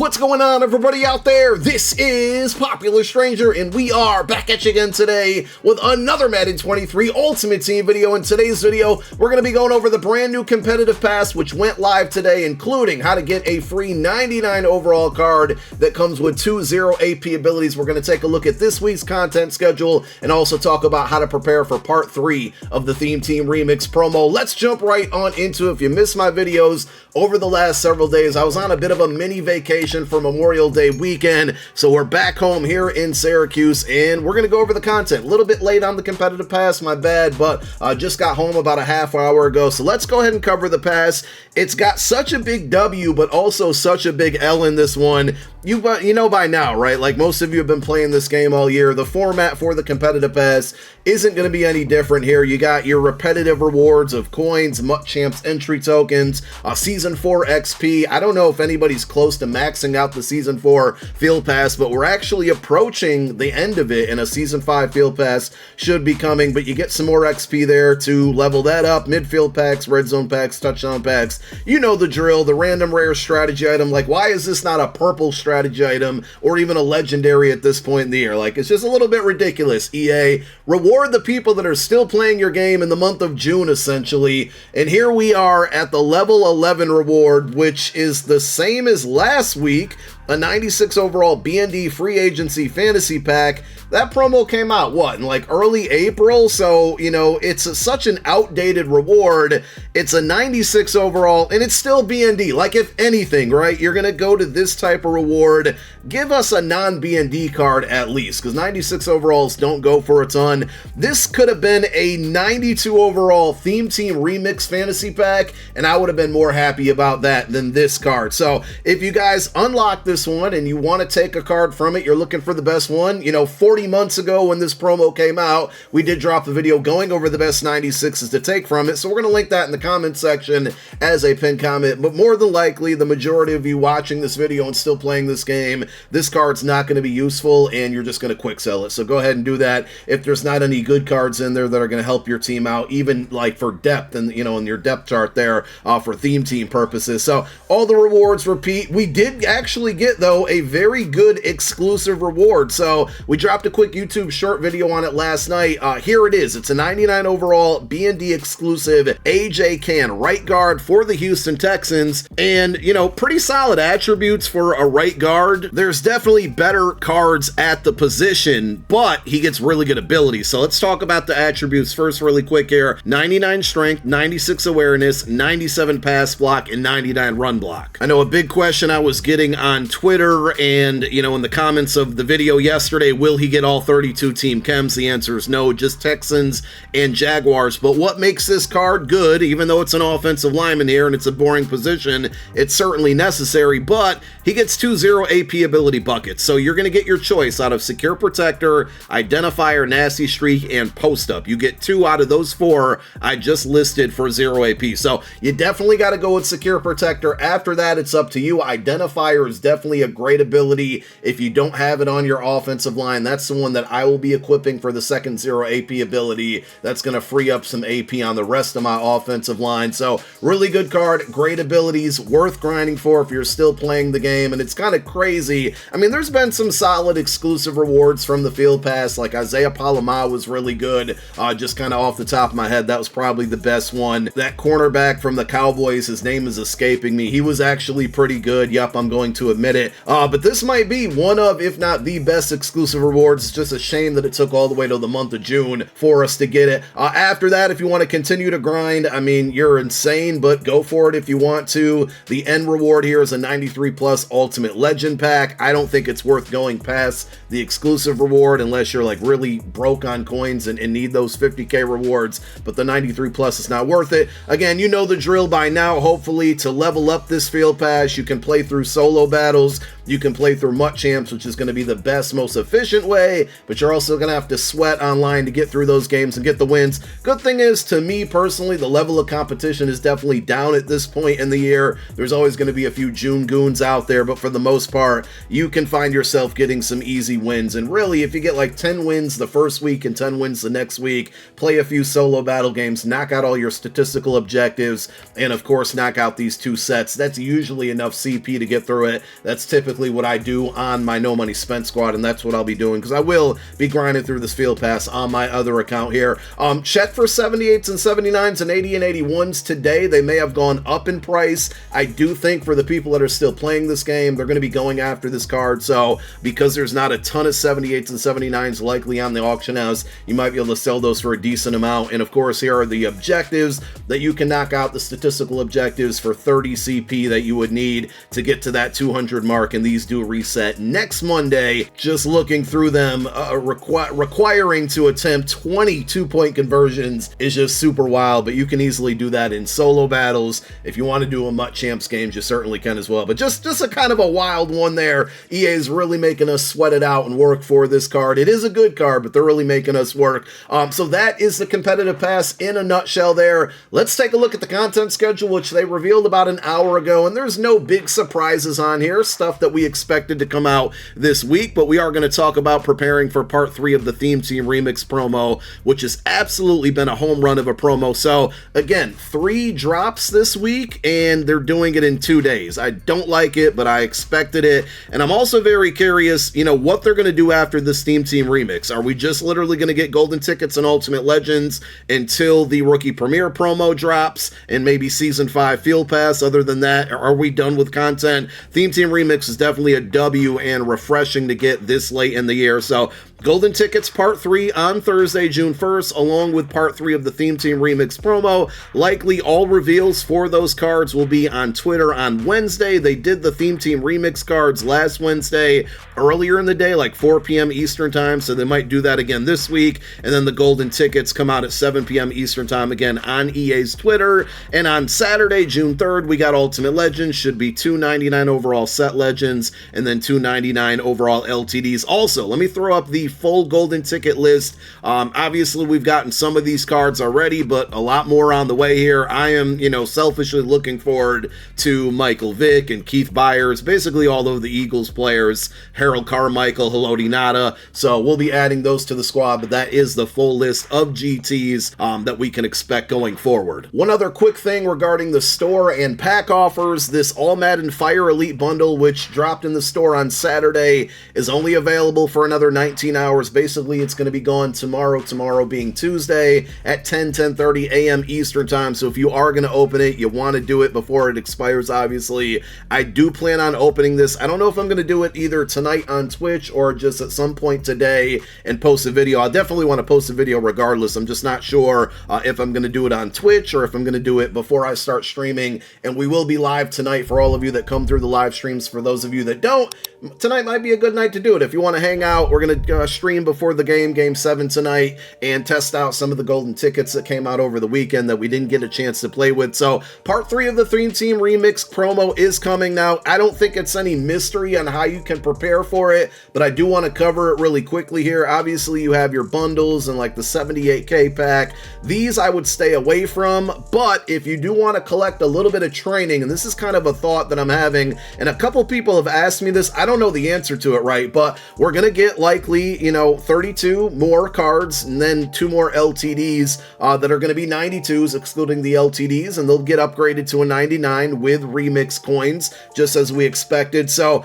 What's going on, everybody out there? This is Popular Stranger, and we are back at you again today with another Madden 23 Ultimate Team video. In today's video, we're going to be going over the brand new competitive pass, which went live today, including how to get a free 99 overall card that comes with 2 0 AP abilities. We're going to take a look at this week's content schedule and also talk about how to prepare for part 3 of the Theme Team Remix promo. Let's jump right on into it. If you missed my videos over the last several days, I was on a bit of a mini vacation for Memorial Day weekend, so we're back home here in Syracuse, and we're going to go over the content. A little bit late on the competitive pass, my bad, but just got home about a half hour ago, so let's go ahead and cover the pass. It's got such a big W, but also such a big L in this one. You know by now, right? Like most of you have been playing this game all year. The format for the competitive pass isn't going to be any different here. You got your repetitive rewards of coins, MUT Champs entry tokens, Season 4 XP. I don't know if anybody's close to maxing out the Season 4 Field Pass, but we're actually approaching the end of it, and a Season 5 Field Pass should be coming, but you get some more XP there to level that up. Midfield packs, red zone packs, touchdown packs. You know the drill. The random rare strategy item. Like, why is this not a purple strategy item or even a legendary at this point in the year? Like, it's just a little bit ridiculous. EA, reward the people that are still playing your game in the month of June, essentially. And here we are at the level 11 reward, which is the same as last week, a 96 overall BND free agency fantasy pack. That promo came out, what, in like early April? So, you know, it's such an outdated reward. It's a 96 overall, and it's still BND. Like, if anything, right, you're going to go to this type of reward, give us a non-BND card at least, because 96 overalls don't go for a ton. This could have been a 92 overall Theme Team Remix fantasy pack, and I would have been more happy about that than this card. So, if you guys unlock this one and you want to take a card from it, you're looking for the best one, you know, 40 months ago when this promo came out, we did drop a video going over the best 96s to take from it, so we're going to link that in the comment section as a pinned comment. But more than likely, the majority of you watching this video and still playing this game, this card's not going to be useful, and you're just going to quick sell it. So go ahead and do that if there's not any good cards in there that are going to help your team out, even like for depth and, you know, in your depth chart there for theme team purposes. So all the rewards repeat. We did actually get, though, a very good exclusive reward. So we dropped a quick YouTube short video on it last night. Here it is. It's a 99 overall BND exclusive AJ Cann right guard for the Houston Texans, and, you know, pretty solid attributes for a right guard. There's definitely better cards at the position, but he gets really good abilities. So let's talk about the attributes first really quick here. 99 strength, 96 awareness, 97 pass block, and 99 run block. I know a big question I was getting on Twitter and, you know, in the comments of the video yesterday, will he get all 32 team chems? The answer is no, just Texans and Jaguars. But what makes this card good, even though it's an offensive lineman here and it's a boring position, it's certainly necessary, but he gets 2 0 AP ability buckets. So you're going to get your choice out of Secure Protector, Identifier, Nasty Streak, and Post Up. You get 2 out of those 4 I just listed for 0 AP. So you definitely got to go with Secure Protector. After that, it's up to you. Identifier is definitely a great ability. If you don't have it on your offensive line, that's the one that I will be equipping for the second 0 AP ability. That's going to free up some AP on the rest of my offensive line. So really good card, great abilities, worth grinding for if you're still playing the game. And it's kind of crazy. I mean, there's been some solid exclusive rewards from the Field Pass, like Isaiah Palama was really good. Just kind of off the top of my head, that was probably the best one. That cornerback from the Cowboys, his name is escaping me. He was actually pretty good. Yep, I'm going to admit it. But this might be one of, if not the best exclusive rewards. It's just a shame that it took all the way to the month of June for us to get it. After that, if you want to continue to grind, I mean, you're insane, but go for it if you want to. The end reward here is a 93 plus Ultimate Legend pack. I don't think it's worth going past the exclusive reward unless you're like really broke on coins and need those 50k rewards, but the 93 plus is not worth it. Again, you know the drill by now. Hopefully, to level up this Field Pass, you can play through solo battles, you can play through MUT Champs, which is going to be the best, most efficient way, but you're also going to have to sweat online to get through those games and get the wins. Good thing is, to me personally, the level of competition is definitely down at this point in the year. There's always going to be a few June goons out there, but for the most part, you can find yourself getting some easy wins. And really, if you get like 10 wins the first week and 10 wins the next week, play a few solo battle games, knock out all your statistical objectives, and of course, knock out these 2 sets, that's usually enough CP to get through it. That's typically basically what I do on my No Money Spent squad, and that's what I'll be doing, because I will be grinding through this field pass on my other account here. Check for 78s and 79s and 80 and 81s today. They may have gone up in price. I do think for the people that are still playing this game, they're going to be going after this card, so because there's not a ton of 78s and 79s likely on the auction house, you might be able to sell those for a decent amount. And of course, here are the objectives that you can knock out, the statistical objectives for 30 CP that you would need to get to that 200 mark, and these do reset next Monday. Just looking through them, requiring to attempt 22-point conversions is just super wild, but you can easily do that in solo battles. If you want to do a MUT Champs games, you certainly can as well, but just a kind of a wild one there. EA is really making us sweat it out and work for this card. It is a good card, but they're really making us work. So that is the competitive pass in a nutshell there. Let's take a look at the content schedule, which they revealed about an hour ago, and there's no big surprises on here, stuff that we expected to come out this week, but we are going to talk about preparing for part 3 of the Theme Team Remix promo, which has absolutely been a home run of a promo. So again, 3 drops this week, and they're doing it in 2 days. I don't like it, but I expected it, and I'm also very curious, you know, what they're going to do after this Theme Team Remix. Are we just literally going to get golden tickets and Ultimate Legends until the Rookie Premiere promo drops and maybe Season 5 Field Pass? Other than that, are we done with content? Theme Team Remix is definitely a W and refreshing to get this late in the year. So golden tickets part 3 on Thursday, June 1st, along with part 3 of the Theme Team Remix promo. Likely all reveals for those cards will be on Twitter on Wednesday. They did the Theme Team Remix cards last Wednesday earlier in the day, like 4 p.m. Eastern time, so they might do that again this week. And then the golden tickets come out at 7 p.m. Eastern time again on EA's Twitter. And on Saturday, June 3rd, we got Ultimate Legends. Should be $2.99 overall set legends and then $2.99 overall LTDs. Also, let me throw up the full golden ticket list. Obviously, we've gotten some of these cards already, but a lot more on the way here. I am, selfishly looking forward to Michael Vick and Keith Byers, basically all of the Eagles players, Harold Carmichael, Haloti Ngata. So we'll be adding those to the squad, but that is the full list of GTs that we can expect going forward. One other quick thing regarding the store and pack offers, this All Madden Fire Elite bundle, which dropped in the store on Saturday, is only available for another 19 hours. Basically, it's going to be gone tomorrow being Tuesday at 10:30 a.m. Eastern time. So if you are going to open it, you want to do it before it expires, obviously. I do plan on opening this. I don't know if I'm going to do it either tonight on Twitch or just at some point today and post a video. I'll definitely want to post a video regardless. I'm just not sure if I'm going to do it on Twitch or if I'm going to do it before I start streaming. And we will be live tonight for all of you that come through the live streams. For those of you that don't, tonight might be a good night to do it. If you want to hang out, we're going to stream before the Game 7 tonight and test out some of the golden tickets that came out over the weekend that we didn't get a chance to play with. So part 3 of the Theme Team Remix promo is coming now. I don't think it's any mystery on how you can prepare for it, but I do want to cover it really quickly here. Obviously, you have your bundles and like the 78k pack. These I would stay away from, but if you do want to collect a little bit of training, and this is kind of a thought that I'm having, and a couple people have asked me this, I don't know the answer to it, right? But we're going to get likely, 32 more cards and then 2 more LTDs that are going to be 92s, excluding the LTDs, and they'll get upgraded to a 99 with remix coins, just as we expected. So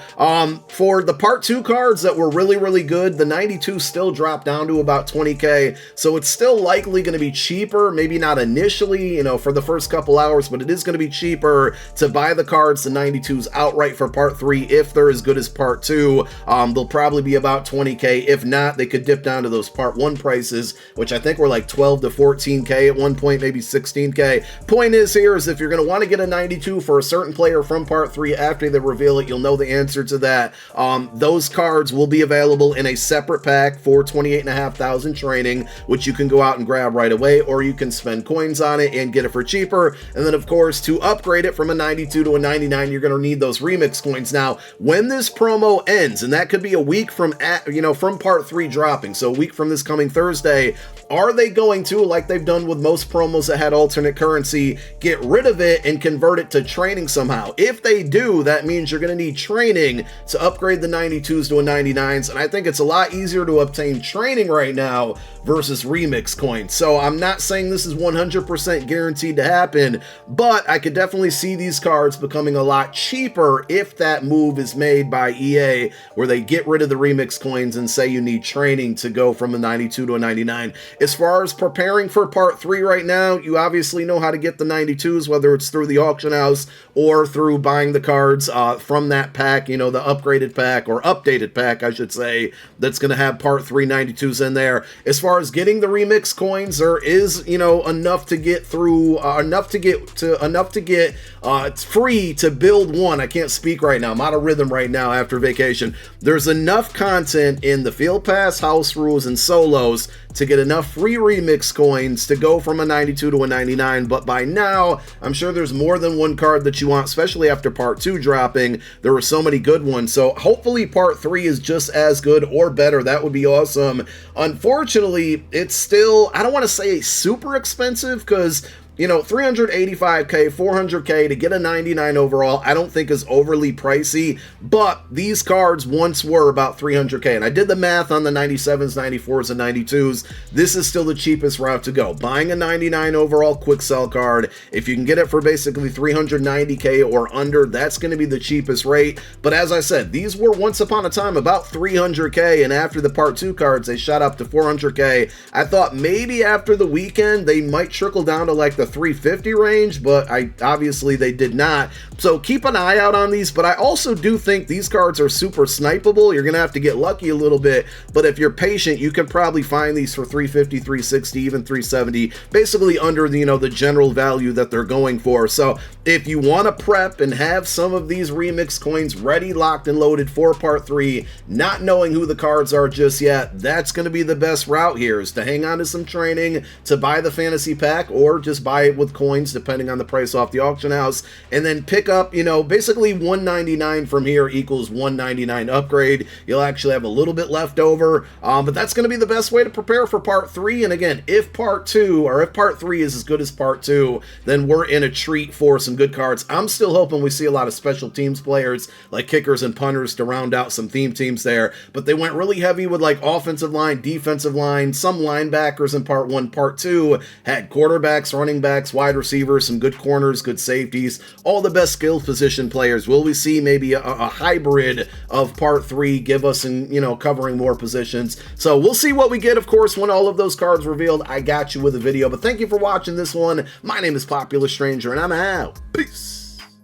for the part 2 cards that were really, really good, the 92 still dropped down to about 20k, so it's still likely going to be cheaper, maybe not initially, for the first couple hours, but it is going to be cheaper to buy the cards, the 92s, outright for part 3 if they're as good as part 2. They'll probably be about 20k. If not, they could dip down to those part 1 prices, which I think were like 12 to 14k at one point, maybe 16k. Point is here is if you're going to want to get a 92 for a certain player from part 3 after they reveal it, you'll know the answer to that. Those cards will be available in a separate pack for 28,500 training, which you can go out and grab right away, or you can spend coins on it and get it for cheaper. And then of course, to upgrade it from a 92 to a 99, you're going to need those remix coins. Now, when this promo ends, and that could be a week from from part 3 dropping, so a week from this coming Thursday, are they going to, like they've done with most promos that had alternate currency, get rid of it and convert it to training somehow? If they do, that means you're going to need training to upgrade the 92s to a 99s, and I think it's a lot easier to obtain training right now versus remix coins. So I'm not saying this is 100% guaranteed to happen, but I could definitely see these cards becoming a lot cheaper if that move is made by EA, where they get rid of the remix coins and say you need training to go from a 92 to a 99. As far as preparing for part 3 right now, you obviously know how to get the 92s, whether it's through the auction house or through buying the cards from that pack, you know, the upgraded pack or updated pack, I should say, that's going to have part 3 92s in there. As far as getting the remix coins, there is, you know, enough to get through, it's free to build one. I can't speak right now. I'm out of rhythm right now after vacation. There's enough content in the Field Pass, House Rules, and Solos to get enough free remix coins to go from a 92 to a 99, but by now, I'm sure there's more than one card that you want, especially after part 2 dropping. There were so many good ones, so hopefully part 3 is just as good or better. That would be awesome. Unfortunately, it's still, I don't want to say super expensive, because you know, 385k, 400k to get a 99 overall, I don't think is overly pricey, but these cards once were about 300k, and I did the math on the 97s, 94s, and 92s. This is still the cheapest route to go. Buying a 99 overall quick sell card, if you can get it for basically 390k or under, that's going to be the cheapest rate. But as I said, these were once upon a time about 300k, and after the part 2 cards, they shot up to 400k. I thought maybe after the weekend, they might trickle down to like the 350 range, but obviously they did not. So keep an eye out on these, but I also do think these cards are super snipeable. You're gonna have to get lucky a little bit, but if you're patient, you can probably find these for 350, 360, even 370, basically under the, you know, the general value that they're going for. So if you want to prep and have some of these remix coins ready, locked, and loaded for part 3, not knowing who the cards are just yet, that's going to be the best route here, is to hang on to some training, to buy the fantasy pack, or just buy it with coins depending on the price off the auction house, and then pick up, you know, basically 199 from here equals 199 upgrade. You'll actually have a little bit left over, but that's going to be the best way to prepare for part 3. And again, if part 2 or if part 3 is as good as part 2, then we're in a treat for some good cards. I'm still hoping we see a lot of special teams players like kickers and punters to round out some theme teams there, but they went really heavy with like offensive line, defensive line, some linebackers in part 1. Part 2 had quarterbacks, running backs, wide receivers, some good corners, good safeties, all the best skill position players. Will we see maybe a hybrid of part 3 give us, you know, covering more positions? So we'll see what we get, of course, when all of those cards revealed. I got you with a video, but thank you for watching this one. My name is Popular Stranger, and I'm out. Peace.